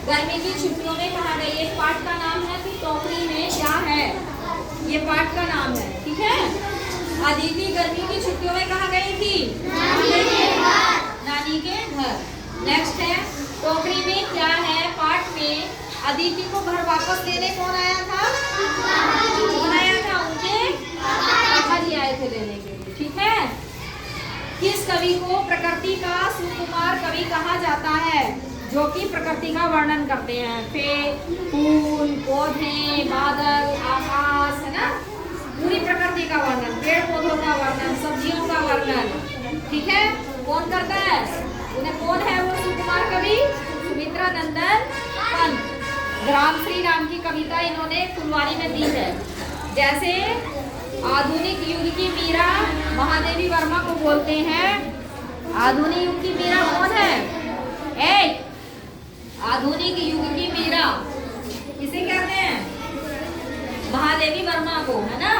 गर्मी की छुट्टियों में कहा गया, ये पाठ का नाम है कि टोकरी में क्या है, ये पाठ का नाम है, ठीक है। अदिति गर्मी की छुट्टियों में कहाँ गई थी? नानी के घर। नेक्स्ट है टोकरी में क्या है, पाठ में अदिति को घर वापस लेने कौन आया था? कौन आया था? उनके पापा जी आए थे लेने के लिए, ठीक है। किस कवि को प्रकृति का सुकुमार कवि कहा जाता है? जो कि प्रकृति का वर्णन करते हैं, फूल, पौधे, बादल, आकाश, है ना, पूरी प्रकृति का वर्णन, पेड़ पौधों का वर्णन, सब्जियों का वर्णन, ठीक है। कौन करता है उन्हें? कौन है वो सुकुमार कवि? सुमित्रा नंदन पंत। ग्रामश्री नाम की कविता इन्होंने फुलवारी में दी है। जैसे आधुनिक युग की मीरा महादेवी वर्मा को बोलते हैं। आधुनिक युग की मीरा कौन है? आधुनिक युग की मीरा किसे कहते हैं? महादेवी वर्मा को, है ना।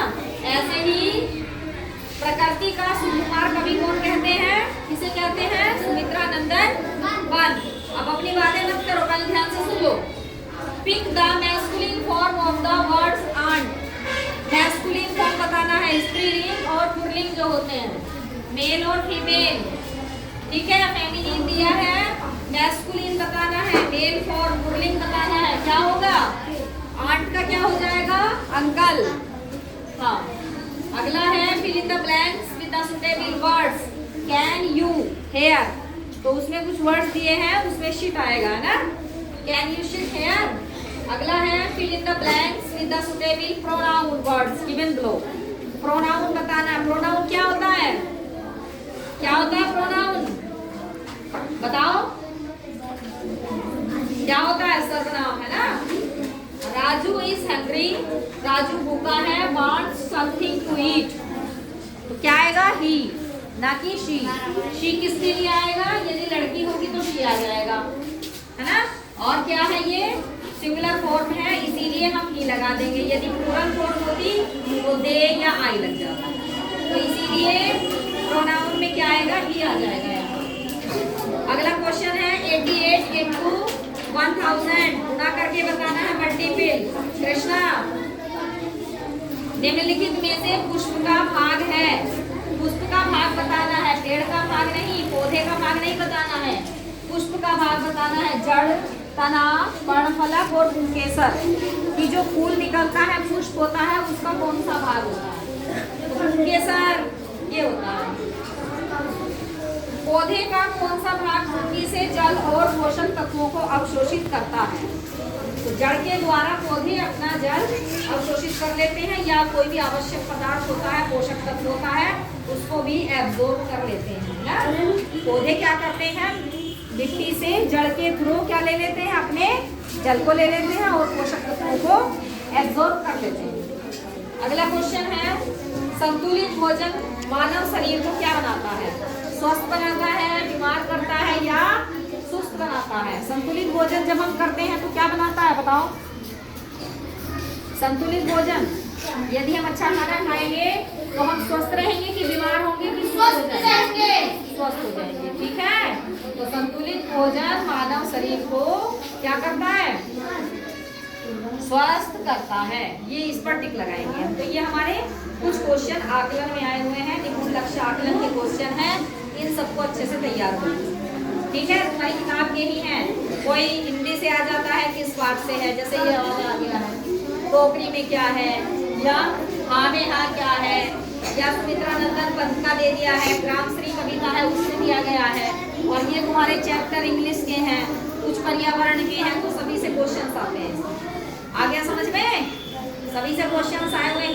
ऐसे ही प्रकृति का सुकुमार कवि कौन कहते हैं? किसे कहते हैं? सुमित्रा नंदन पंत। अब अपनी बातें मत करो, पहले ध्यान से सुन लो। Pick the masculine form of the words aunt. Masculine form बताना है, स्त्रीलिंग और पुल्लिंग जो होते हैं, मेल और फीमेल, ठीक है। फेमिनिन दिया है, मैस्कुलिन बताना है, मेल फॉर्म, पुल्लिंग बताना है। क्या होगा? आंट का क्या हो जाएगा? अंकल। हाँ, अगला है fill in the blanks with the suitable words. Can you hear, तो उसमें कुछ वर्ड्स दिए हैं, उसमें शिट आएगा ना। Can you sit here. अगला है fill in the blanks with the suitable pronoun words given below. Pronoun बताना है। प्रोनाउन क्या होता है? क्या होता है प्रोनाउन? बताओ क्या होता है? सर्वनाम, है ना। राजू इज हंग्री, राजू भूखा है, वांट्स समथिंग टू ईट, तो क्या आएगा? ही, ना कि शी। शी किसके लिए आएगा? यदि लड़की होगी तो शी आ जाएगा, है ना। और क्या है? ये सिंगुलर फॉर्म है, इसीलिए हम ही लगा देंगे। यदि प्लूरल फॉर्म होती तो दे या आई लग जाता, तो इसीलिए प्रोनाउन में क्या आएगा? ही आ जाएगा। अगला क्वेश्चन है 88 into 1000 गुणा करके बताना है, मल्टीपल। कृष्णा, निम्नलिखित में से पुष्प का भाग है, पुष्प का भाग बताना है, पेड़ का भाग नहीं, पौधे का भाग नहीं बताना है, पुष्प का भाग बताना है। जड़, तना, पर्णफलक और पुंकेसर की जो फूल निकलता है, पुष्प होता है, उसका कौन सा भाग होता है? तो पुंकेसर ये होता है। पौधे का कौन सा भाग भूमि से जल और पोषक तत्वों को अवशोषित करता है? तो जड़ के द्वारा पौधे अपना जल अवशोषित कर लेते हैं, या कोई भी आवश्यक पदार्थ होता है, पोषक तत्व होता है, उसको भी एब्जॉर्ब कर लेते हैं ना। पौधे क्या करते हैं? मिट्टी से जड़ के थ्रू क्या ले लेते हैं? अपने जल को ले लेते हैं और पोषक तत्वों को एब्जॉर्ब कर लेते हैं। अगला क्वेश्चन है संतुलित भोजन मानव शरीर को क्या बनाता है? स्वस्थ बनाता है, बीमार करता है, या सुस्त बनाता है? संतुलित भोजन जब हम करते हैं तो क्या बनाता है? बताओ। संतुलित भोजन, यदि हम अच्छा खाना खाएंगे तो हम स्वस्थ रहेंगे कि बीमार होंगे कि स्वस्थ हो जाएंगे? स्वस्थ हो जाएंगे, ठीक है। तो संतुलित भोजन मानव शरीर को क्या करता है? स्वस्थ करता है। ये इस पर टिक लगाएंगे हम। तो ये हमारे कुछ क्वेश्चन आकलन में आए हुए हैं, निपुण लक्ष्य आकलन के क्वेश्चन हैं। इन सबको अच्छे से तैयार करिए, ठीक है। तुम्हारी किताब के ही है, कोई हिंदी से आ जाता है, किस पाठ से है, जैसे ये आ गया है टोकरी में क्या है, या हाँ में हाँ क्या है, या सुमित्रा नंदन पंत का दे दिया है, ग्रामश्री कविता है उसमें दिया गया है। और ये तुम्हारे चैप्टर इंग्लिश के हैं, कुछ पर्यावरण के हैं, तो सभी से क्वेश्चन आते हैं। आ गया समझ में? सभी से क्वेश्चन आए हुए हैं।